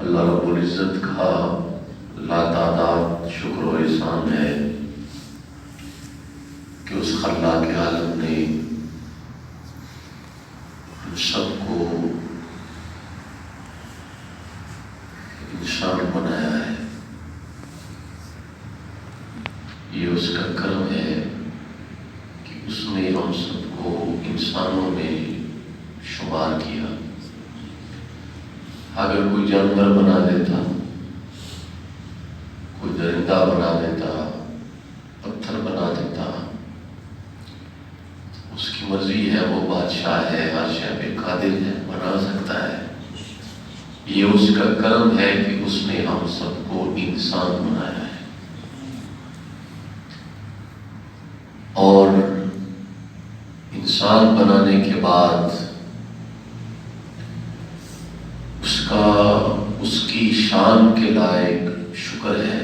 اللہ رب العزت کا لاتعداد شکر و احسان ہے کہ اس خلاق عالم نے ہم سب کو انسان بنایا ہے۔ یہ اس کا کرم ہے کہ اس نے ہم سب کو انسانوں میں شمار کیا۔ اگر کوئی جانور بنا دیتا، کوئی درندہ بنا دیتا، پتھر بنا دیتا، اس کی مرضی ہے، وہ بادشاہ ہے، ہر شے پہ قادر ہے، بنا سکتا ہے۔ یہ اس کا کرم ہے کہ اس نے ہم سب کو انسان بنایا ہے، اور انسان بنانے کے بعد اس کی شان کے لائق شکر ہے،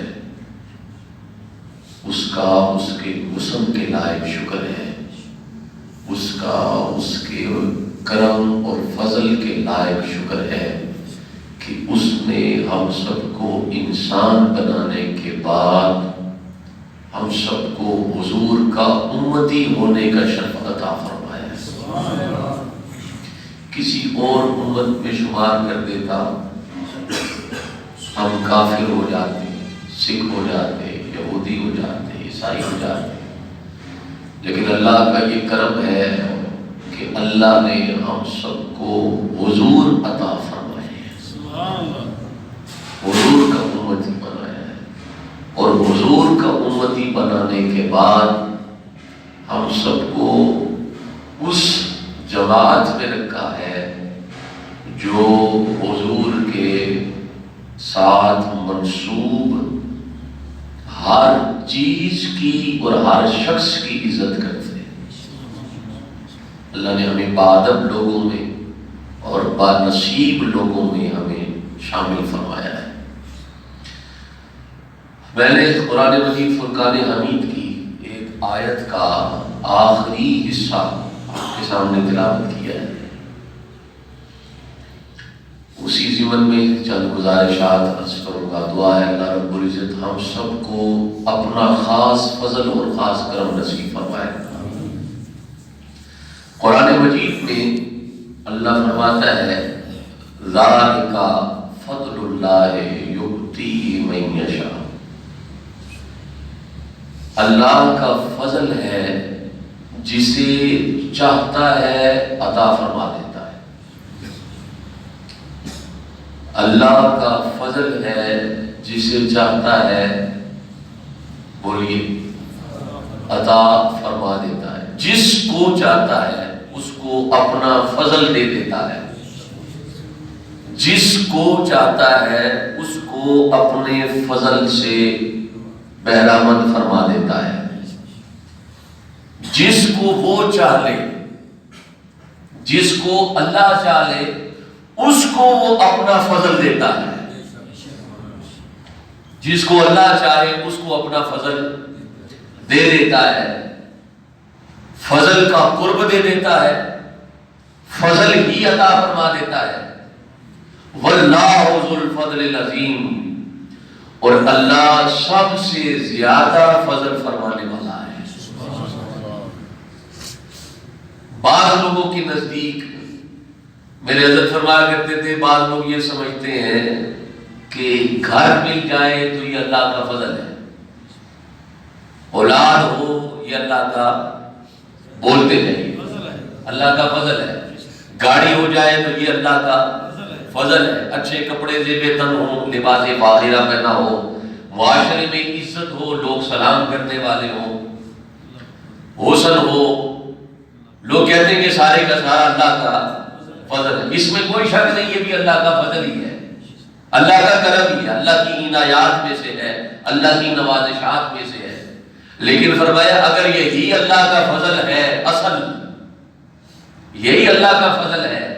اس کے حسن کے لائق شکر ہے، اس کے کرم اور فضل کے لائق شکر ہے کہ اس نے ہم سب کو انسان بنانے کے بعد ہم سب کو حضور کا امتی ہونے کا شرف عطا فرمایا ہے۔ کسی اور امت میں شمار کر دیتا، ہم کافر ہو جاتے، سکھ ہو جاتے، یہودی ہو جاتے، عیسائی ہو جاتے، لیکن اللہ کا یہ کرم ہے کہ اللہ نے ہم سب کو حضور عطا فرمائے ہیں، حضور کا امتی بنایا ہے، اور حضور کا امتی بنانے کے بعد ہم سب کو اس جماعت میں رکھا ہے جو حضور کے ساتھ منسوب ہر چیز کی اور ہر شخص کی عزت کرتے ہیں۔ اللہ نے ہمیں بادب لوگوں میں اور بانصیب لوگوں میں ہمیں شامل فرمایا ہے۔ میں نے قرآن مجید فرقان حمید کی ایک آیت کا آخری حصہ آپ کے سامنے تلاوت کیا ہے۔ اسی ضمن میں چند گزارشات عرض کروں گا۔ دعا ہے اللہ رب العزت ہم سب کو اپنا خاص فضل اور خاص کرم نصیب فرمائے۔ قرآن مجید میں اللہ فرماتا ہے ذالک فضل اللہ یؤتیہ من یشاء، اللہ کا فضل ہے جسے چاہتا ہے عطا فرما دیتا ہے۔ اللہ کا فضل ہے جسے چاہتا ہے، بولیے، عطا فرما دیتا ہے۔ جس کو چاہتا ہے اس کو اپنا فضل دے دیتا ہے، جس کو چاہتا ہے اس کو اپنے فضل سے بہرامند فرما دیتا ہے، جس کو وہ چاہ لے، جس کو اللہ چاہ لے اس کو وہ اپنا فضل دیتا ہے، جس کو اللہ چاہے اس کو اپنا فضل دے دیتا ہے، فضل کا قرب دے دیتا ہے، فضل ہی عطا فرما دیتا ہے۔ واللہ ذو الفضل العظیم، اور اللہ سب سے زیادہ فضل فرمانے والا ہے۔ بعض لوگوں کے نزدیک، میرے حضرت فرمایا کرتے تھے، بعض لوگ یہ سمجھتے ہیں کہ گھر مل جائے تو یہ اللہ کا فضل ہے، اولاد ہو یہ اللہ کا، بولتے نہیں، اللہ کا فضل ہے، گاڑی ہو جائے تو یہ اللہ کا فضل ہے، اچھے کپڑے زیب تن ہو، لباس فاخرہ پہنا ہو، معاشرے میں عزت ہو، لوگ سلام کرنے والے ہوں، حسن ہو، لوگ کہتے ہیں کہ سارے کا سارا اللہ کا فضل ہے۔ اس میں کوئی شک نہیں، یہ بھی اللہ کا فضل ہی ہے، اللہ کا کرم ہی ہے، اللہ کی عنایات میں سے ہے، اللہ کی نوازشات میں سے ہے۔ لیکن فرمایا اگر یہی اللہ کا فضل ہے، اصل یہی اللہ کا فضل ہے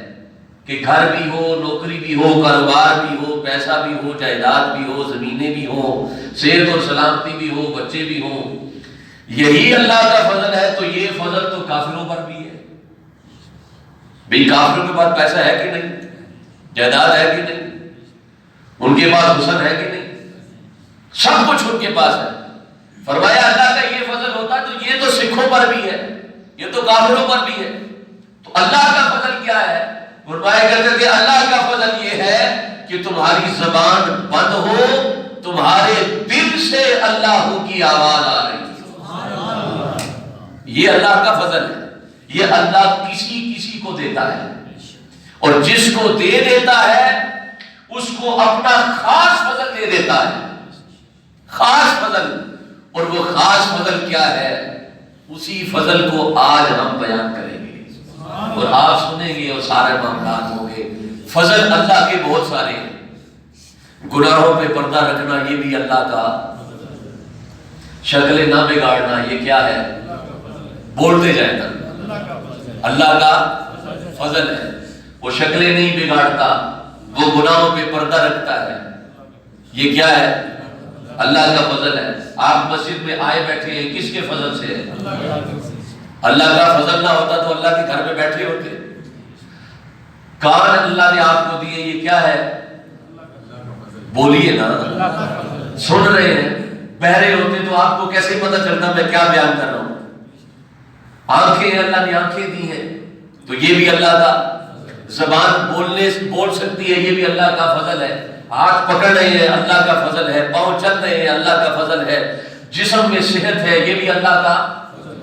کہ گھر بھی ہو، نوکری بھی ہو، کاروبار بھی ہو، پیسہ بھی ہو، جائیداد بھی ہو، زمینیں بھی ہوں، صحت اور سلامتی بھی ہو، بچے بھی ہوں، یہی اللہ کا فضل ہے، تو یہ فضل تو کافروں پر بھی ہے۔ بھئی کافروں کے پاس پیسہ ہے کہ نہیں، جائیداد ہے کہ نہیں، ان کے پاس حسن ہے کہ نہیں؟ سب کچھ ان کے پاس ہے. فرمایا اللہ کا یہ فضل ہوتا تو یہ تو سکھوں پر بھی ہے، یہ تو کافروں پر بھی ہے، تو اللہ کا فضل کیا ہے؟ فرمایا کرتے تھے اللہ کا فضل یہ ہے کہ تمہاری زبان بند ہو، تمہارے دل سے اللہ کی آواز آ رہی ہے. یہ اللہ کا فضل ہے. یہ اللہ کسی کو دیتا ہے، اور جس کو دے دیتا ہے اس کو اپنا خاص فضل دے دیتا ہے. خاص فضل. اور وہ خاص فضل کیا ہے؟ اسی فضل کو آج ہم بیان کریں گے اور آپ سنیں گے اور سارے معاملات ہوں گے. فضل اللہ کے بہت سارے ہیں. گناہوں پہ پردہ رکھنا یہ بھی اللہ کا. شکلیں نہ بگاڑنا یہ کیا ہے؟ بولتے جائیں نا، اللہ کا فضل ہے. وہ شکلیں نہیں بگاڑتا، وہ گناہوں پہ پردہ رکھتا ہے، یہ کیا ہے؟ اللہ کا فضل ہے. آپ مسجد میں آئے بیٹھے ہیں کس کے فضل سے ہے؟ اللہ کا فضل نہ ہوتا تو اللہ کے گھر میں بیٹھے ہوتے. کان اللہ نے آپ کو دیے، یہ کیا ہے؟ بولیے نا، سن رہے ہیں. بہرے ہوتے تو آپ کو کیسے پتہ چلتا میں کیا بیان کر رہا ہوں؟ آنکھیں اللہ نے آنکھیں دی ہیں تو یہ بھی اللہ کا. زبان بول سکتی ہے، یہ بھی اللہ کا فضل ہے. ہاتھ پکڑ رہے ہیں اللہ کا فضل ہے. پاؤں چل رہے ہیں اللہ کا فضل ہے. جسم میں صحت ہے یہ بھی اللہ کا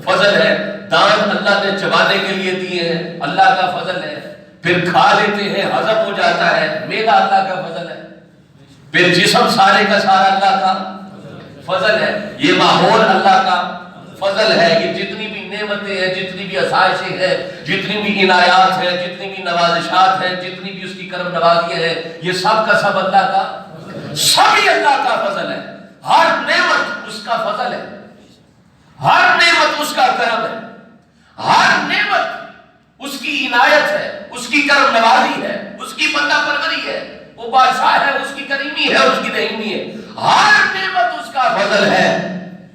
فضل ہے. دانت اللہ نے چبانے کے لیے دیے ہیں، اللہ کا فضل ہے. پھر کھا لیتے ہیں، ہضم ہو جاتا ہے، معدہ اللہ کا فضل ہے. پھر جسم سارے کا سارا اللہ کا فضل ہے. یہ ماحول اللہ کا فضل ہے. یہ جتنی بھی نعمتیں ہیں، جتنی بھی آسائشیں ہیں، جتنی بھی عنایات ہیں، جتنی بھی نوازشات ہیں، جتنی بھی اس کی کرم نوازیاں ہیں، یہ سب کا سب اللہ کا، سبھی اللہ کا فضل ہے. ہر نعمت اس کا فضل ہے، ہر نعمت اس کا کرم ہے، ہر نعمت اس کی عنایت ہے، اس کی کرم نوازی ہے، اس کی بندہ پروری ہے. وہ بادشاہ ہے، اس کی کریمی ہے، اس کی رحیمی ہے. ہر نعمت اس کا فضل ہے.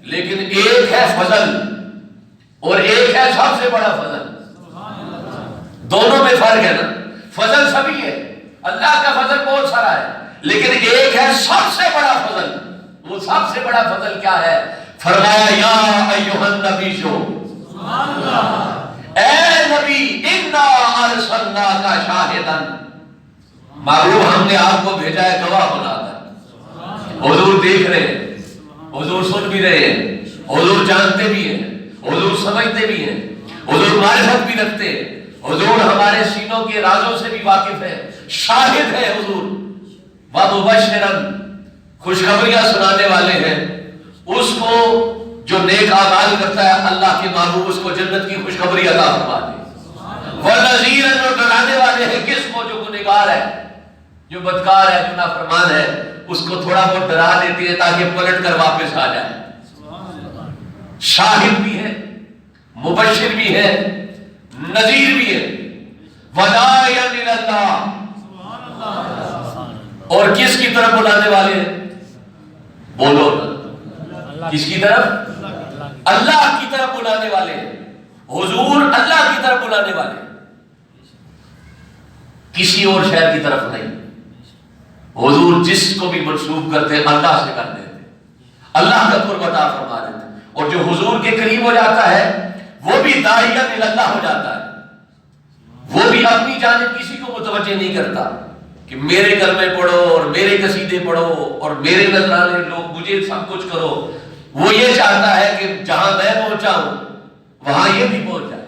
لیکن ایک ہے فضل اور ایک ہے سب سے بڑا فضل. دونوں میں فرق ہے نا. فضل سبھی ہے، اللہ کا فضل بہت سارا ہے، لیکن ایک ہے سب سے بڑا فضل. وہ سب سے بڑا فضل کیا ہے؟ فرمایا یا ایھا النبی، اے نبی، انا ارسلناک شاہدا، معلوم ہم نے آپ کو بھیجا ہے گواہ بنا کر. حضور دیکھ رہے ہیں، حضور سن بھی رہے ہیں، حضور جانتے بھی ہیں، حضور سمجھتے بھی ہیں، حضور معرفت بھی رکھتے ہیں، حضور ہمارے سینوں کے رازوں سے بھی واقف ہے. شاہد ہے حضور. وَمُبَشِّرًا، خوشخبریاں سنانے والے ہیں. اس کو جو نیک اعمال کرتا ہے اللہ کے محبوب اس کو جنت کی خوشخبری عطا فرماتے ہیں. وَنَذِيرًا، اور ڈرانے والے ہیں کس کو؟ جو گنہگار ہے، جو بدکار ہے، جو نافرمان ہے، اس کو تھوڑا بہت ڈرا دیتی ہے تاکہ پلٹ کر واپس آ جائے. شاہد بھی ہے، مبشر بھی ہے، نذیر بھی ہے. وَدَاعِيًا إِلَى اللَّهِ، اور کس کی طرف بلانے والے ہیں؟ بولو نا، کس کی طرف؟ اللہ کی طرف بلانے والے ہیں. حضور اللہ کی طرف بلانے والے ہیں، کسی اور شہر کی طرف نہیں. حضور جس کو بھی منسوب کرتے ہیں اللہ سے کر دیتے، اللہ کا قرب عطا فرما دیتے. اور جو حضور کے قریب ہو جاتا ہے وہ بھی داعیہ اللہ ہو جاتا ہے. وہ بھی اپنی جانب کسی کو متوجہ نہیں کرتا کہ میرے کلمے پڑھو اور میرے قصیدے پڑھو اور میرے نذرانے لو، مجھے سب کچھ کرو. وہ یہ چاہتا ہے کہ جہاں میں پہنچا ہوں وہاں یہ بھی پہنچ جائے.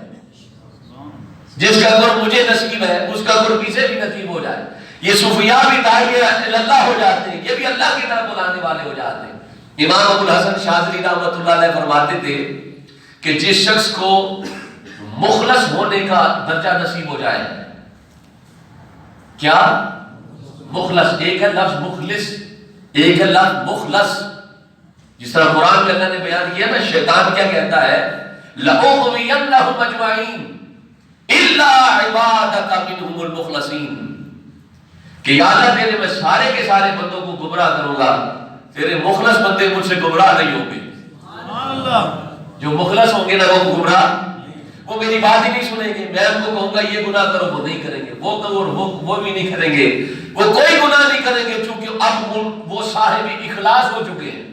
جس کا قرب مجھے نصیب ہے اس کا قرب اسے بھی نصیب ہو جائے. یہ صوفیاء بھی داعیہ اللہ ہو جاتے ہیں، یہ بھی اللہ کی طرف بلانے والے ہو جاتے ہیں. امام ابو الحسن شاذلی رحمۃ اللہ علیہ فرماتے تھے کہ جس شخص کو مخلص ہونے کا درجہ نصیب ہو جائے. کیا مخلص؟ ایک ہے لفظ مخلص، ایک ہے لفظ مخلص. جس طرح قرآن میں اللہ نے بیان کیا نا، شیطان کیا کہتا ہے؟ لَأُغْوِيَنَّهُمْ أَجْمَعِينَ إِلَّا عِبَادَكَ مِنْهُمُ الْمُخْلَصِينَ، کہ یا اللہ تیرے میں سارے کے سارے بندوں کو گمراہ کروں گا، تیرے مخلص بندے مجھ سے گمراہ نہیں ہوں گے. جو مخلص ہوں گے نا وہ گمراہ. وہ میری بات ہی نہیں سنیں گے. میں ان کو کہوں گا یہ گناہ کرو وہ نہیں کریں گے, وہ کرو وہ بھی نہیں کریں گے, وہ کوئی گناہ نہیں کریں گے, چونکہ اب وہ صاحب اخلاص ہو چکے ہیں,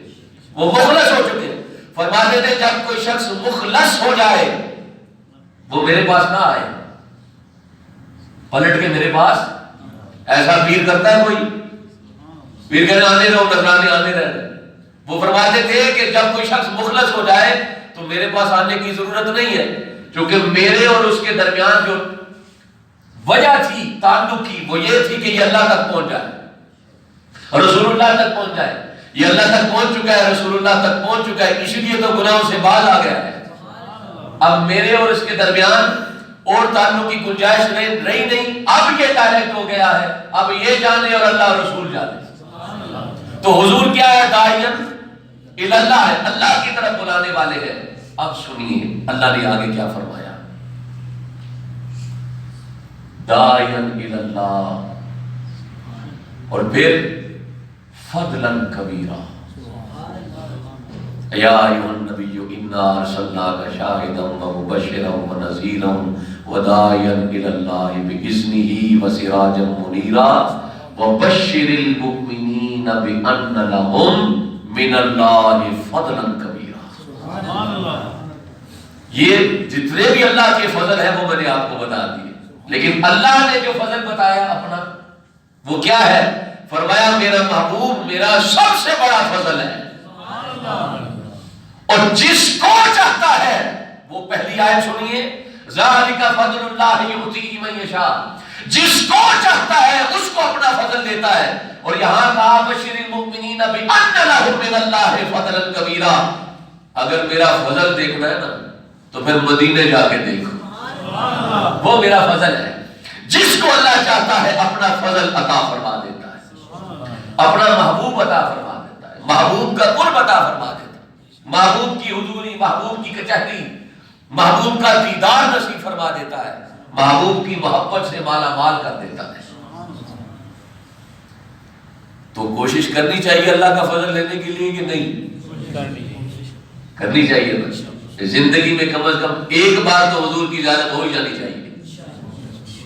وہ مخلص ہو چکے ہیں. فرماتے تھے جب کوئی شخص مخلص ہو جائے وہ میرے پاس نہ آئے, پلٹ کے میرے پاس. ایسا پیر کرتا ہے کوئی؟ پیر کہنے آنے رہو, نذرانے آنے رہے. وہ فرماتے تھے کہ جب کوئی شخص مخلص ہو جائے تو میرے پاس آنے کی ضرورت نہیں ہے, کیونکہ میرے اور اس کے درمیان جو وجہ تھی تعلق کی وہ یہ تھی کہ یہ اللہ تک پہنچ جائے, رسول اللہ تک پہنچ جائے. یہ اللہ تک پہنچ چکا ہے, رسول اللہ تک پہنچ چکا ہے, اسی لیے تو گناہوں سے باز آ گیا ہے. اب میرے اور اس کے درمیان اور تعلق کی گنجائش رہی نہیں, اب یہ ڈائریکٹ ہو گیا ہے, اب یہ جانے اور اللہ رسول جانے. تو حضور کیا ہے؟ داعین اللہ ہے, اللہ کی طرف بلانے والے ہیں. اب سنیے اللہ نے آگے کیا فرمایا, داعین اللہ, اور پھر فضلا کبیرا, یا ایھا النبی انا ارسلناک شاہدا ومبشرا ونذیرا وداعیا الی اللہ باذنہ وسراجا منیرا وبشر المؤمنین بان لهم من اللہ فضلا کبیرا. سبحان اللہ. یہ جتنے بھی اللہ کے فضل ہیں وہ میں نے آپ کو بتا دیے, لیکن اللہ نے جو فضل بتایا اپنا وہ کیا ہے؟ فرمایا میرا محبوب میرا سب سے بڑا فضل ہے, اور جس کو چاہتا ہے وہ پہلی آیت سنیے, ذالک فضل اللہ یؤتیہ من یشاء, جس کو چاہتا ہے اس کو اپنا فضل دیتا ہے. اور یہاں کہا بشر المؤمنین بان لهم من اللہ فضلا کبیرا. اگر میرا فضل دیکھنا ہے نا تو پھر مدینے جا کے دیکھو, وہ میرا فضل ہے. جس کو اللہ چاہتا ہے اپنا فضل عطا فرما دیتا ہے, اپنا محبوب عطا فرما دیتا ہے, محبوب کا قرب عطا فرما دیتا ہے, محبوب کی حضوری, محبوب کی کچہری, محبوب کا دیدار نصیب فرما دیتا ہے, محبوب کی محبت سے مالا مال کر دیتا ہے. تو کوشش کرنی چاہیے اللہ کا فضل لینے کے لیے کہ نہیں کرنی چاہیے. بس زندگی میں کم از کم ایک بار تو حضور کی زیارت ہو ہی جانی چاہیے,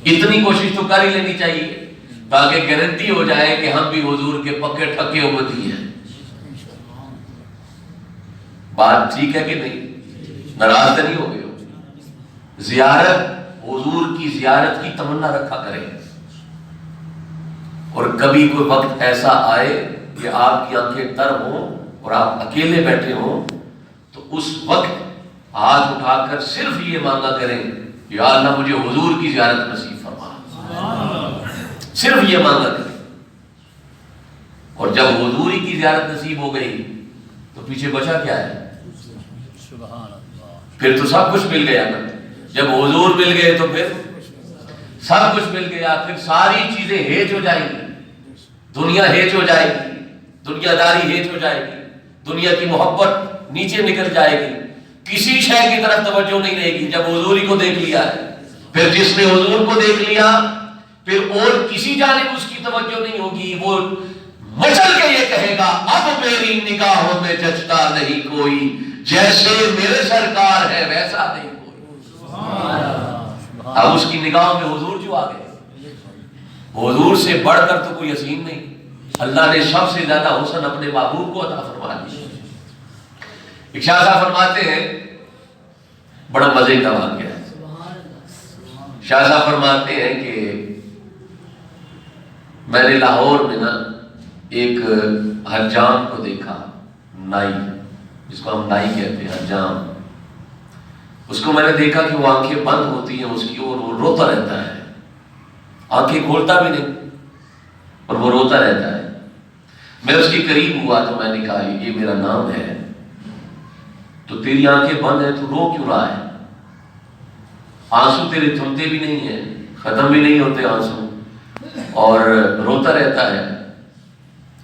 اتنی کوشش تو کر ہی لینی چاہیے تاکہ گارنٹی ہو جائے کہ ہم بھی حضور کے پکے ٹھکے امتی ہیں. بات ٹھیک ہے کہ نہیں؟ ناراض تو نہیں ہو گئے ہو؟ زیارت, حضور کی زیارت کی تمنا رکھا کریں, اور کبھی کوئی وقت ایسا آئے کہ آپ کی آنکھیں تر ہوں اور آپ اکیلے بیٹھے ہوں تو اس وقت ہاتھ اٹھا کر صرف یہ مانگا کریں, یا اللہ مجھے حضور کی زیارت نصیب فرما, صرف یہ مانگا کریں. اور جب حضور کی زیارت نصیب ہو گئی تو پیچھے بچا کیا ہے؟ پھر تو سب کچھ مل گیا نا. جب حضور مل گئے تو پھر سب کچھ مل گیا, پھر ساری چیزیں ہیج ہو جائیں گی, دنیا ہیج ہو جائے گی, دنیا داری ہیج ہو جائے گی, دنیا کی محبت نیچے نکل جائے گی, کسی شے کی طرف توجہ نہیں رہے گی. جب حضور ہی کو دیکھ لیا ہے, پھر جس نے حضور کو دیکھ لیا پھر اور کسی جانب اس کی توجہ نہیں ہوگی. وہ مچل کے یہ کہے گا اب میری نگاہوں میں جچتا نہیں کوئی, جیسے میرے سرکار ہے ویسا نہیں کوئی. اب اس کی نگاہوں میں حضور جو آ گئے, حضور سے بڑھ کر تو کوئی حسین نہیں. اللہ نے سب سے زیادہ حسن اپنے محبوب کو عطا فرما دیا. ایک شاہ صاحب فرماتے ہیں, بڑا مزے کا واقعہ ہے. شاہ صاحب فرماتے ہیں کہ میں نے لاہور میں نا ایک حجام کو دیکھا, نائی, جس کو ہم نائی کہتے ہیں, حجام. اس کو میں نے دیکھا کہ وہ آنکھیں بند ہوتی ہیں اس کی اور وہ روتا رہتا ہے, آنکھیں کھولتا بھی نہیں اور وہ روتا رہتا ہے. میں اس کے قریب ہوا تو میں نے کہا یہ میرا نام ہے, تو تیری آنکھیں بند ہیں تو رو کیوں رہا ہے؟ آنسو تیرے تھمتے بھی نہیں ہیں, ختم بھی نہیں ہوتے آنسو, اور روتا رہتا ہے.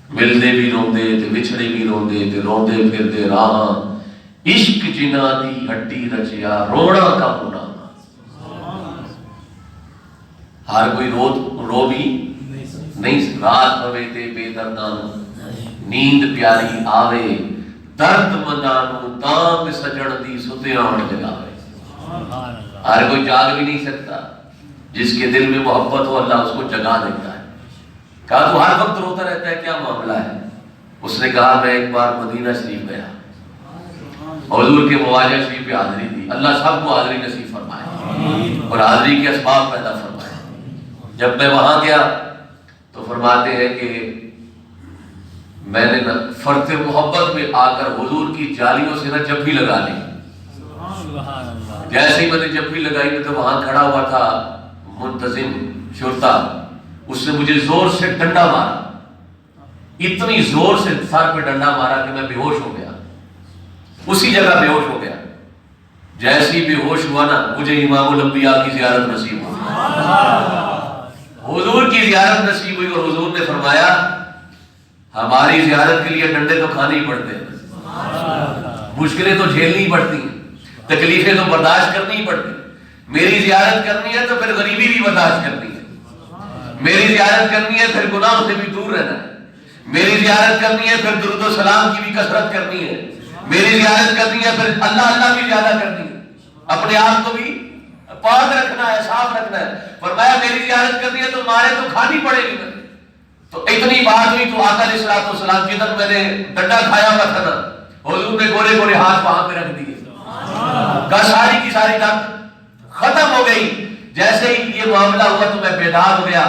ملدے بھی روندے تے وچھڑے بھی روندے تے روندے پھردے راہاں, عشق جنا دی ہڈی رچیا رونا کا ہونا. ہر کوئی رو بھی نہیں. رات ہوے تے بے دردانو نیند پیاری آوے, درد منانو تانگ سجن دی ستیاں جگاوے. ہر کوئی جاگ بھی نہیں سکتا، جس کے دل میں محبت ہو اللہ اس کو جگا دیتا ہے۔ کہا تو ہر وقت روتا رہتا ہے، کیا معاملہ ہے؟ اس نے کہا میں ایک بار مدینہ شریف گیا، حضور کے مواجہ شریف پہ حاضری دی، اللہ سب کو حاضری نصیب فرمائے اور حاضری کے اسباب پیدا فرمائے۔ جب میں وہاں گیا تو فرماتے ہیں کہ میں نے فرط محبت میں آ کر حضور کی جالیوں سے نہ جبھی لگا لی۔ جیسے ہی میں نے جبھی لگائی میں تو وہاں کھڑا ہوا تھا منتظم شرطا، اس نے مجھے زور سے ڈنڈا مارا، اتنی زور سے سر پہ ڈنڈا مارا کہ میں بے ہوش ہو گیا، اسی جگہ بے ہوش ہو گیا۔ جیسے ہی بے ہوش ہوا نا مجھے امام الانبیاء کی زیارت نصیب ہوئی، حضور کی زیارت نصیب ہوئی، اور حضور نے فرمایا ہماری زیارت کے لیے ڈنڈے تو کھانے ہی پڑتے ہیں، مشکلیں تو جھیلنی پڑتی ہیں، تکلیفیں تو برداشت کرنی ہی پڑتی ہیں۔ میری زیارت کرنی ہے تو پھر غریبی بھی برداشت کرنی ہے، میری زیارت کرنی ہے پھر گناہ سے بھی دور رہنا ہے، میری زیارت کرنی ہے پھر درود و سلام کی بھی کثرت کرنی ہے، میری زیارت کرنی ہے پھر اللہ اللہ بھی زیادہ کرنی ہے، اپنے آپ کو بھی پاک رکھنا ہے، صاف رکھنا ہے۔ فرمایا میری زیارت کرنی ہے تو مارے تو کھانی پڑے گی۔ تو اتنی بات ہوئی تو آقا علیہ السلام جدھر میں نے ڈنڈا کھایا ہوا تھا نا، حضور نے گورے گورے ہاتھ وہاں پہ رکھ دیے، کہ ساری کی ساری درد ختم ہو گئی۔ جیسے ہی یہ معاملہ ہوا تو میں بیدار ہو گیا،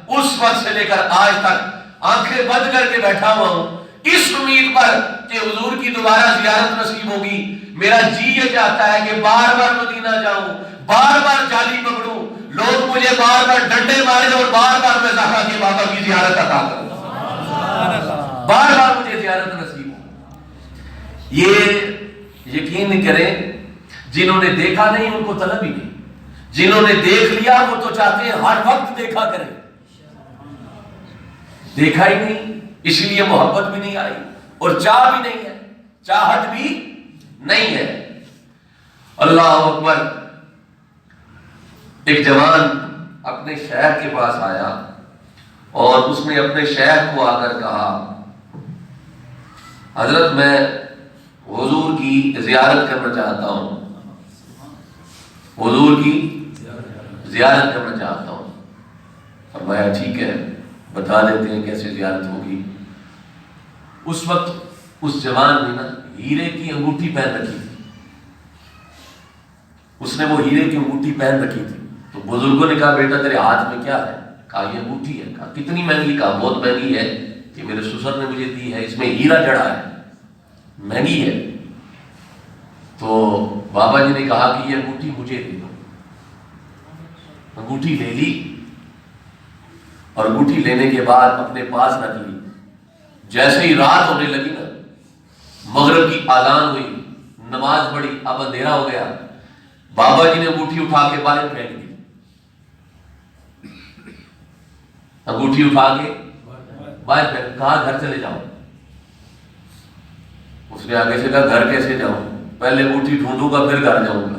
اس وقت سے لے کر آج تک آنکھیں بند کر کے بیٹھا ہوا ہوں اس امید پر کہ حضور کی دوبارہ زیارت نصیب ہوگی۔ میرا جی یہ چاہتا ہے کہ بار بار مدینہ جاؤں، بار بار جالی پکڑوں، لوگ مجھے بار بار ڈنڈے مارے اور بار بار میں زہرا کے بابا کی زیارت عطا کروں، بار بار مجھے زیارت نصیب ہو۔ یہ یقین کریں جنہوں نے دیکھا نہیں ان کو طلب ہی نہیں، جنہوں نے دیکھ لیا وہ تو چاہتے ہیں ہر وقت دیکھا کریں، دیکھا ہی نہیں اس لیے محبت بھی نہیں آئی اور چاہ بھی نہیں ہے، چاہت بھی نہیں ہے۔ اللہ اکبر۔ ایک جوان اپنے شیخ کے پاس آیا اور اس نے اپنے شیخ کو آ کر کہا حضرت میں حضور کی زیارت کرنا چاہتا ہوں، حضور کی زیارت کرنا چاہتا ہوں۔ فرمایا ٹھیک ہے بتا دیتے ہیں کیسے زیارت ہوگی۔ اس وقت اس جوان نے نا ہیرے کی انگوٹھی پہن رکھی تھی، اس نے وہ ہیرے کی انگوٹھی پہن رکھی تھی، تو بزرگوں نے کہا بیٹا تیرے ہاتھ میں کیا ہے؟ کہا یہ انگوٹھی ہے۔ کہا کتنی مہنگی؟ کہا بہت مہنگی ہے، کہ میرے سسر نے مجھے دی ہے، اس میں ہیرا جڑا ہے، مہنگی ہے۔ تو بابا جی نے کہا کہ یہ انگوٹھی مجھے دے دو۔ انگوٹھی لے لی اور انگوٹھی لینے کے بعد اپنے پاس رکھ لی۔ جیسے ہی رات ہونے لگی نا، مغرب کی اذان ہوئی، نماز پڑھی، اب اندھیرا ہو گیا، بابا جی نے انگوٹھی اٹھا کے باہر پھینک دی، انگوٹھی اٹھا کے باہر پھینک، کہا گھر چلے جاؤ۔ اس نے آگے سے کہا گھر کیسے جاؤں؟ پہلے انگوٹھی ڈھونڈوں گا پھر گھر جاؤں گا۔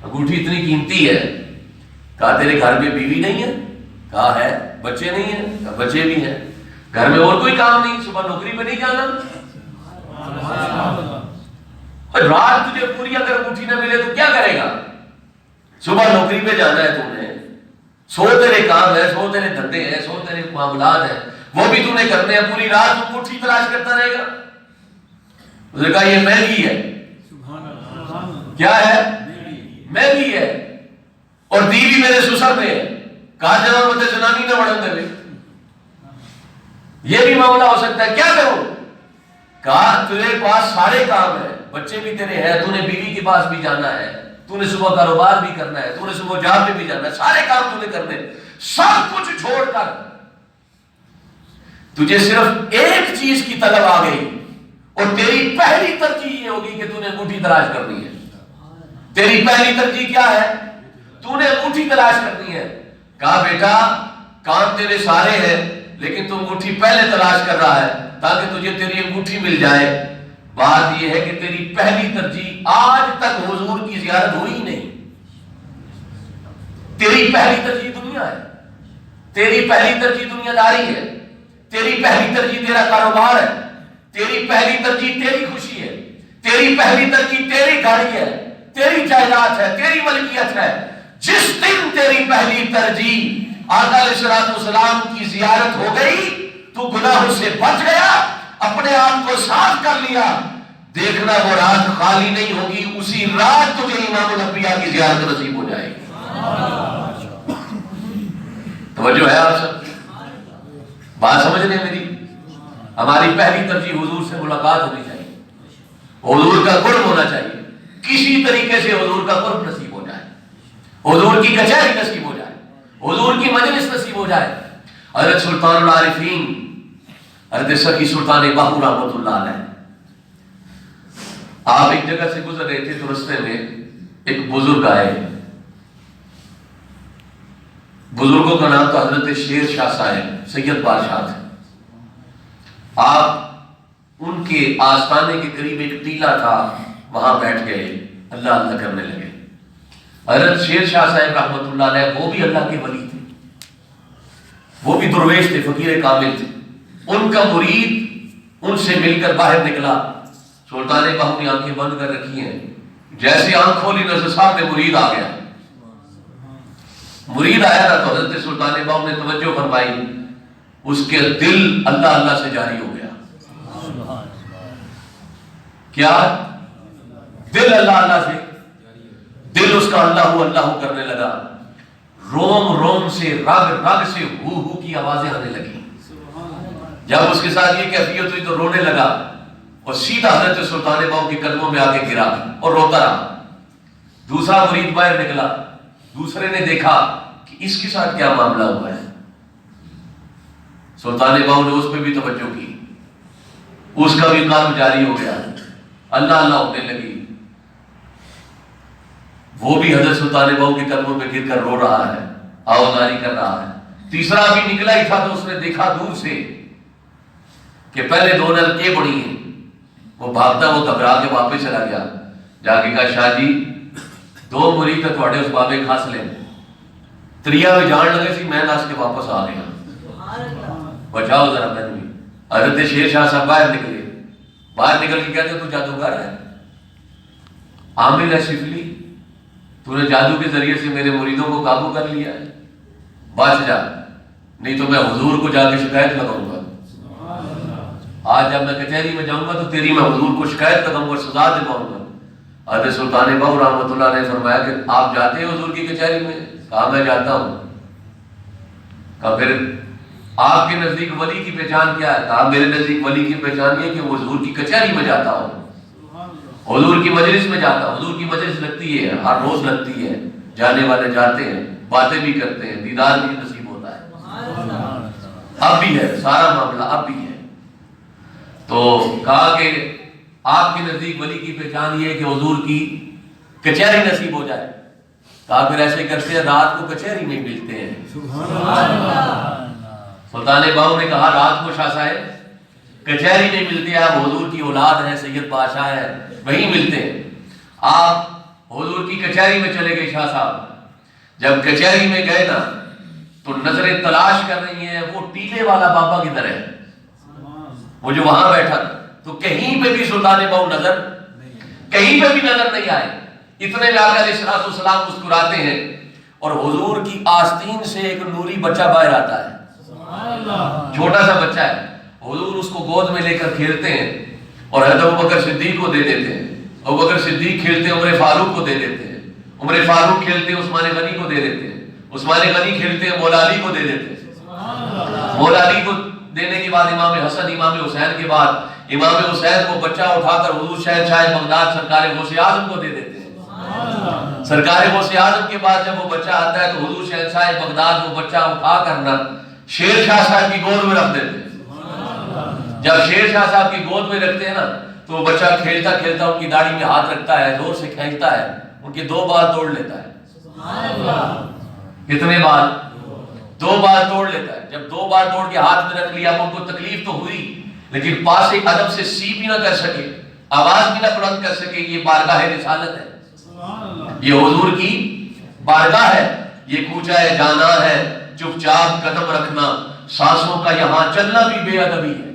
انگوٹھی اتنی قیمتی ہے۔ کہا تیرے گھر میں بیوی نہیں ہے؟ کہا ہے۔ بچے نہیں ہیں؟ کہا بچے بھی ہیں۔ گھر میں اور کوئی کام نہیں؟ صبح نوکری پہ نہیں جانا؟ رات تجھے پوری اگر انگوٹھی نہ ملے تو کیا کرے گا؟ صبح نوکری پہ جانا ہے تم نے، سو تیرے کام ہے، سو تیرے دھندے ہیں، سو تیرے معاملات ہیں، وہ بھی تم نے کرنے ہیں، پوری رات انگوٹھی تلاش کرتا رہے گا؟ اس نے کہا یہ مہنگی ہے۔ کیا ہے؟ مہنگی ہے، اور دی بھی میرے سسر نے ہے۔ کہا جناب مجھے جنانی نہ بڑھن دے، یہ بھی معاملہ ہو سکتا ہے، کیا کروں؟ کہا تیرے پاس سارے کام ہیں، بچے بھی تیرے ہیں، تو نے بیوی کے پاس بھی جانا ہے، تو نے صبح کاروبار بھی کرنا ہے، تو نے صبح جاب پہ بھی جانا ہے، سارے کام تو نے کرنے، سب کچھ چھوڑ کر تجھے صرف ایک چیز کی طلب آ گئی، اور تیری پہلی ترجیح یہ ہوگی کہ تو نے انگوٹھی تلاش کرنی ہے۔ تیری پہلی ترجیح کیا ہے؟ تو نے انگوٹھی تلاش کرنی ہے۔ کہا بیٹا کام تیرے سارے ہیں لیکن تو انگوٹھی پہلے تلاش کر رہا ہے تاکہ تجھے تیری انگوٹھی مل جائے۔ بات یہ ہے کہ تیری پہلی ترجیح آج تک حضور کی زیارت ہوئی ہی نہیں۔ تیری پہلی ترجیح دنیا ہے، تیری پہلی ترجیح دنیا داری ہے، تیری پہلی ترجیح تیرا کاروبار ہے، تیری پہلی ترجیح تیری خوشی ہے، تیری پہلی ترجیح تیری گاڑی ہے، تیری جائیداد ہے، تیری ملکیت ہے. جس دن تیری پہلی ترجیح آقا علیہ السلام کی زیارت ہو گئی تو گناہوں سے بچ گیا، اپنے آپ کو صاف کر لیا، دیکھنا وہ رات خالی نہیں ہوگی، اسی رات تجھے امام الانبیاء کی زیارت نصیب ہو جائے گی. توجہ ہے آپ سب؟ بات سمجھ رہے ہیں میری؟ ہماری پہلی ترجیح حضور سے ملاقات ہونی چاہیے، حضور کا قرب ہونا چاہیے، کسی طریقے سے حضور کا قرب نصیب ہو جائے، حضور کی کچہری نصیب ہو جائے، حضور کی مجلس نصیب ہو جائے. حضرت سلطان العارفین حضرت سخی سلطان باہو رحمۃ اللہ علیہ، آپ ایک جگہ سے گزر رہے تھے تو رستے میں ایک بزرگ آئے. بزرگوں کا نام تو حضرت شیر شاہ صاحب سید بادشاہ تھے. آپ ان کے آستانے کے قریب ایک ٹیلا تھا، وہاں بیٹھ گئے، اللہ اللہ کرنے لگے. حضرت شیر شاہ صاحب رحمۃ اللہ علیہ وہ بھی اللہ کے ولی تھے، وہ بھی درویش تھے، فقیر کامل تھے. ان کا مرید ان سے مل کر باہر نکلا. سلطان باہو نے آنکھیں بند کر رکھی ہیں، جیسے آنکھ کھولی نظر صاحب میں مرید آ گیا. مرید آیا تھا تو حضرت سلطان باہو نے توجہ فرمائی، اس کے دل اللہ اللہ سے جاری ہو گیا. کیا دل اللہ اللہ سے، دل اس کا اللہ اللہ کرنے لگا. روم روم سے رگ رگ سے ہو کی آوازیں آنے لگی. جب اس کے ساتھ یہ کیفیت ہوئی تو رونے لگا اور سیدھا حضرت سلطان باہو کے قدموں میں آ کے گرا اور روتا رہا. دوسرا مرید باہر نکلا، دوسرے نے دیکھا کہ اس کے ساتھ کیا معاملہ ہوا ہے. سلطان باہو نے اس پہ بھی توجہ کی، اس کا بھی قلب جاری ہو گیا، اللہ اللہ ہونے لگی. وہ بھی حضرت سلطان باہو کے قدموں پہ گر کر رو رہا ہے، آوازاری کر رہا ہے. تیسرا بھی نکلا ہی تھا تو اس نے دیکھا دور سے کہ پہلے دو نلکے بڑی ہیں. وہ بھاگتا، وہ گھبرا کے واپس چلا گیا. جا کے کہا شاہ جی دو مرید تو تھوڑے اس بابے کھاس لیں. تریا میں جان لگے سی میں ناس کے واپس آ گیا، بچاؤ ذرا میں بھی. حضرت شیر شاہ صاحب باہر نکلے، باہر نکل کے کہتے تو جادوگر ہے، عامل ہے شفلی، تو نے جادو کے ذریعے سے میرے مریدوں کو قابو کر لیا ہے، بچ جا نہیں تو میں حضور کو جا کے شکایت لگاؤں گا. آج جب میں کچہری میں جاؤں گا تو تیری میں حضور کو شکایت لگاؤں گا، سزا دلواؤں گا. حضرت سلطان باہو رحمۃ اللہ نے فرمایا کہ آپ جاتے ہیں حضور کی کچہری میں؟ کہا میں جاتا ہوں. کہا پھر آپ کے نزدیک ولی کی پہچان کیا ہے؟ کہا میرے نزدیک ولی کی پہچان یہ کہ وہ حضور کی کچہری میں جاتا ہوں، حضور کی مجلس میں جاتا ہوں. حضور کی مجلس لگتی ہے، ہر روز لگتی ہے، جانے والے جاتے ہیں، باتیں بھی کرتے ہیں، دیدار بھی نصیب ہوتا ہے. اب بھی ہے سارا معاملہ، اب بھی ہے. تو کہا کہ آپ کے نزدیک ولی کی پہچان یہ ہے کہ حضور کی کچہری نصیب ہو جائے. کہا پھر ایسے کرتے ہیں رات کو کچہری میں ملتے ہیں. سلطان باہو نے کہا رات کو شاہ صاحب کچہری میں ملتے ہیں، آپ حضور کی اولاد ہیں، سید بادشاہ ہے، وہیں ملتے ہیں. آپ حضور کی کچہری میں چلے گئے. شاہ صاحب جب کچہری میں گئے نا تو نظریں تلاش کر رہی ہیں وہ ٹیلے والا بابا کدھر ہے، وہ جو وہاں بیٹھا تھا. تو کہیں پہ بھی سلطان باہو نظر، کہیں پہ بھی نظر نہیں آئے. اتنے میں آقا علیہ السلام مسکراتے ہیں اور حضور کی آستین سے ایک نوری بچہ باہر آتا ہے، چھوٹا سا بچہ ہے. حضور اس کو گود میں لے کر کھیلتے ہیں اور حضرت ابوبکر صدیق کو دے دیتے ہیں. ابوبکر صدیق کھیلتے عمر فاروق کو دے دیتے ہیں، عمر فاروق کھیلتے عثمان غنی کو دے دیتے ہیں، عثمان غنی کھیلتے مولا علی کو دے دیتے ہیں. مولا علی کو دینے کے بعد امام حسن، امام حسین کے بعد امام حسین کو بچہ اٹھا کر حضور شہنشاہ بغداد سرکار غوث اعظم کو دے دیتے ہیں. سرکار غوث اعظم کے بعد جب وہ بچہ آتا ہے تو حضور شہنشاہ بغداد وہ بچہ اٹھا کر شیر شاہ صاحب کی گود میں رکھ دیتے ہیں. جب شیر شاہ صاحب کی گود میں رکھتے ہیں نا تو وہ بچہ کھیلتا کھیلتا ان کی داڑھی میں ہاتھ رکھتا ہے، زور سے کھینچتا ہے، ان کے 2 بال توڑ لیتا ہے. کتنے بال؟ 2 بال توڑ لیتا ہے. جب 2 بال توڑ کے ہاتھ میں رکھ لیا ان کو تکلیف تو ہوئی لیکن پاس ایک ادب سے سی بھی نہ کر سکے، آواز بھی نہ بلند کر سکے. یہ بارگاہ رسالت ہے، یہ حضور کی بارگاہ ہے، یہ کوچہ ہے جانا ہے، چپ چاپ قدم رکھنا، سانسوں کا یہاں چلنا بھی بے ادبی ہے.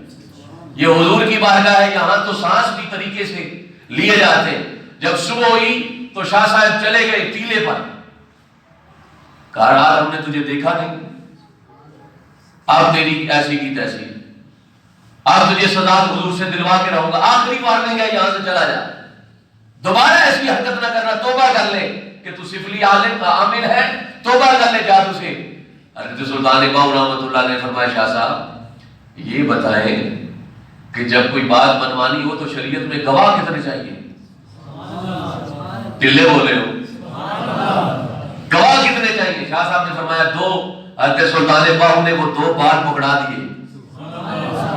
یہ حضور کی بارگاہ ہے، یہاں تو سانس بھی طریقے سے لیے جاتے ہیں. جب صبح ہوئی تو شاہ صاحب چلے گئے ٹیلے پر، کہا رات ہم نے تجھے دیکھا نہیں، اب تیری ایسی کی تیسی، اب تجھے سزا حضور سے دلوا کے رہوں گا، آخری وارننگ ہے، یہاں سے چلا جا، دوبارہ ایسی حرکت نہ کرنا، توبہ کر لے کہ تو سفلی عامل ہے، توبہ کر لے، جا تجھے۔ حضرت سلطان باہو رحمۃ اللہ نے فرمایا شاہ صاحب یہ بتائیں کہ جب کوئی بات منوانی ہو تو شریعت میں گواہ کتنے چاہیے؟ ٹلے بولے ہو، گواہ کتنے چاہیے؟ شاہ صاحب نے فرمایا دو۔ حضرت سلطان باہو نے وہ دو بال پکڑا دیے،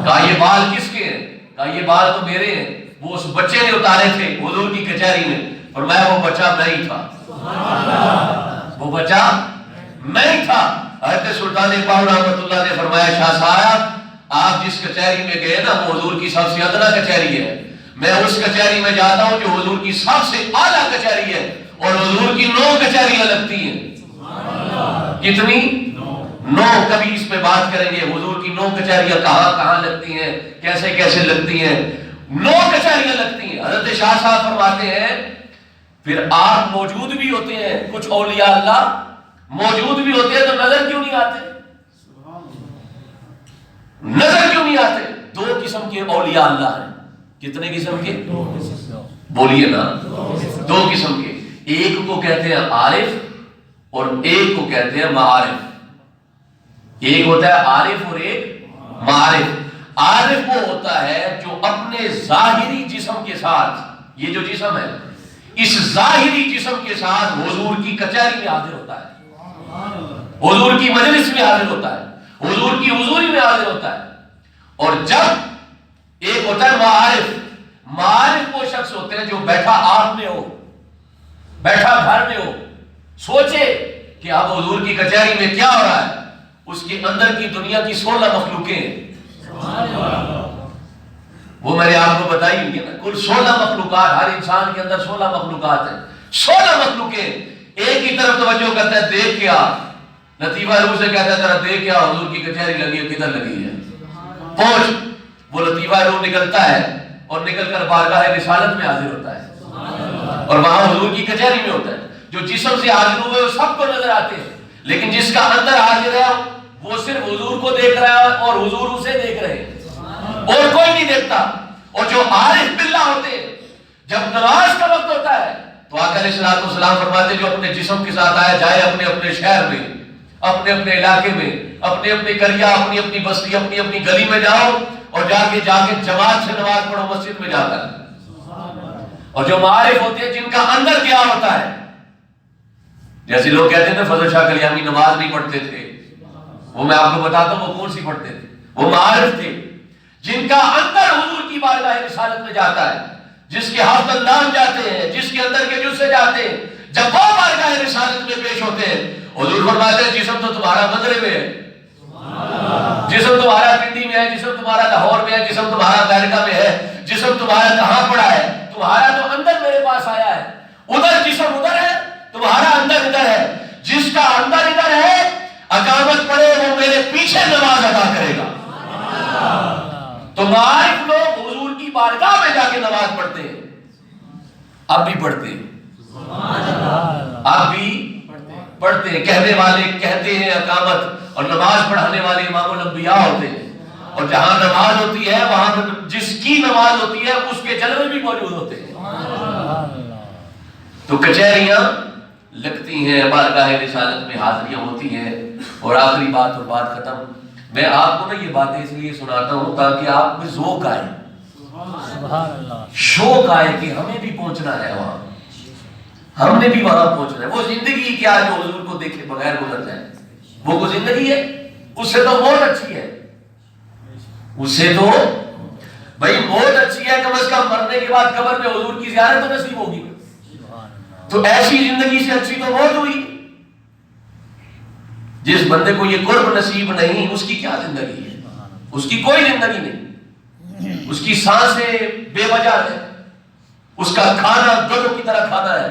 کہا یہ بال کس کے ہیں؟ کہا یہ بال تو میرے ہیں، وہ اس بچے نے اتارے تھے حضور کی کچہری میں۔ فرمایا وہ بچہ میں ہی تھا، وہ بچہ میں ہی تھا۔ حضرت سلطان باہو رحمۃ اللہ نے فرمایا شاہ صاحب آپ جس کچہری میں گئے نا وہ حضور کی سب سے ادنا کچہری ہے، میں اس کچہری میں جاتا ہوں جو حضور کی سب سے اعلیٰ کچہری ہے، اور حضور کی 9 کچہریاں لگتی ہیں۔ کتنی؟ 9۔ کبھی اس پہ بات کریں گے حضور کی 9 کچہریاں کہاں کہاں لگتی ہیں، کیسے کیسے لگتی ہیں۔ 9 کچہریاں لگتی ہیں۔ حضرت شاہ صاحب فرماتے ہیں پھر آپ موجود بھی ہوتے ہیں، کچھ اولیاء اللہ موجود بھی ہوتے ہیں تو نظر کیوں نہیں آتے؟ نظر کیوں نہیں آتے؟ 2 قسم کے اولیاء اللہ ہیں۔ کتنے قسم کے؟ بولیے نا، 2 قسم کے۔ ایک کو کہتے ہیں عارف اور ایک کو کہتے ہیں معارف۔ ایک ہوتا ہے عارف اور ایک معارف۔ عارف وہ ہوتا ہے جو اپنے ظاہری جسم کے ساتھ، یہ جو جسم ہے اس ظاہری جسم کے ساتھ حضور کی کچہری میں حاضر ہوتا ہے، حضور کی مجلس میں حاضر ہوتا ہے، حضور کی حضوری میں حاضر ہوتا ہے۔ اور جب ایک ہوتا ہے معارف، معارف وہ شخص ہوتے ہیں جو بیٹھا آپ میں ہو، بیٹھا گھر میں ہو، سوچے کہ اب حضور کی کچہری میں کیا ہو رہا ہے، اس کے اندر کی دنیا کی 16 مخلوقیں ہیں، وہ میں نے آپ کو بتائی ہوئی ہے نا، کل 16 مخلوقات، ہر انسان کے اندر 16 مخلوقات ہیں، 16 مخلوقیں ایک ہی طرف توجہ کرتا ہے، دیکھ کیا، لطیفہ روح سے کہتا ہے ذرا دیکھ کیا حضور کی کچہری لگی ہے، کدھر لگی ہے، پہنچ۔ وہ لطیفہ روح نکلتا ہے اور نکل کر بارگاہ رسالت میں حاضر ہوتا ہے اور وہاں حضور کی کچہری میں ہوتا ہے۔ جو جسم سے حاضر ہوئے وہ سب کو نظر آتے ہیں، لیکن جس کا اندر حاضر ہے وہ صرف حضور کو دیکھ رہا ہے اور حضور اسے دیکھ رہے ہیں، اور کوئی نہیں دیکھتا۔ اور جو عارف باللہ ہوتے ہیں جب نماز کا وقت ہوتا ہے تو آقا علیہ الصلوۃ والسلام فرماتے ہیں جو اپنے جسم کے ساتھ آیا جائے اپنے اپنے شہر میں، اپنے اپنے علاقے میں، اپنے اپنے قریہ، اپنی اپنی بستی، اپنی اپنی گلی میں جاؤ اور جا کے جماعت سے نماز پڑھو مسجد میں جا کر۔ اور جو معارف ہوتے ہیں جن کا اندر کیا ہوتا ہے، جیسے لوگ کہتے ہیں فضل شاہ کلیامی نماز نہیں پڑھتے تھے، وہ میں آپ کو بتاتا ہوں وہ کون سی پڑھتے تھے، وہ معارف تھے جن کا اندر حضور کی بارگاہ رسالت میں جاتا ہے، جس کے ہاتھ اندام جاتے ہیں، جس کے اندر کے جزے جاتے ہیں، جب وہ بارگاہ رسالت میں پیش ہوتے ہیں حضور فرماتے ہیں جسم تو تمہارا مغرب میں ہے، جسم تمہارا پنڈی میں ہے، جسم تمہارا لاہور میں ہے، جسم تمہارا امریکہ میں ہے، جسم تمہارا کہاں پڑا ہے، تمہارا تو اندر میرے پاس آیا ہے، ادھر جسم ادھر ہے، تمہارا اندر ادھر ہے، جس کا اندر ادھر ہے اقامت پڑے وہ میرے پیچھے نماز ادا کرے گا۔ تو معارف لوگ حضور کی بارگاہ میں جا کے نماز پڑھتے ہیں، اب بھی پڑھتے ہیں، اب بھی پڑھتے ہیں، کہنے والے کہتے ہیں اقامت، اور نماز پڑھانے والے امام الانبیاء ہوتے ہیں، اور جہاں نماز ہوتی ہے وہاں جس کی نماز ہوتی ہے اس کے جلوے بھی موجود ہوتے ہیں۔ تو کچہریاں لگتی ہیں، بارگاہ رسالت میں حاضریاں ہوتی ہیں۔ اور آخری بات اور بات ختم، میں آپ کو نا یہ باتیں اس لیے سناتا ہوں تاکہ آپ میں ذوق آئے، شوق آئے کہ ہمیں بھی پہنچنا ہے وہاں، ہم نے بھی وہاں پہنچنا ہے۔ وہ زندگی کیا جو حضور کو دیکھے بغیر گزر جائے، وہ کوئی زندگی ہے؟ اس سے تو موت اچھی ہے، اس سے تو بھائی موت اچھی ہے، کم از کم مرنے کے بعد قبر میں حضور کی زیارت تو نصیب ہوگی، تو ایسی زندگی سے اچھی تو موت ہوئی۔ جس بندے کو یہ قرب نصیب نہیں اس کی کیا زندگی ہے؟ اس کی کوئی زندگی نہیں، اس کی سانسیں بے وجہ ہے، اس کا کھانا گدوں کی طرح کھانا ہے،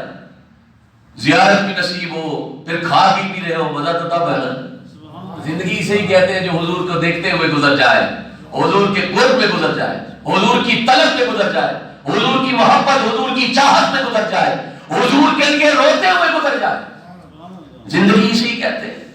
زیارت بھی نصیب ہو پھر کھا بھی رہے ہو، مزہ تو تب ہے نا۔ زندگی سے ہی کہتے ہیں جو حضور کو دیکھتے ہوئے گزر جائے، حضور کے قرب میں گزر جائے، حضور کی طلب میں گزر جائے، حضور کی محبت، حضور کی چاہت میں گزر جائے، حضور کے لیے روتے ہوئے گزر جائے. زندگی اسی کہتے ہیں.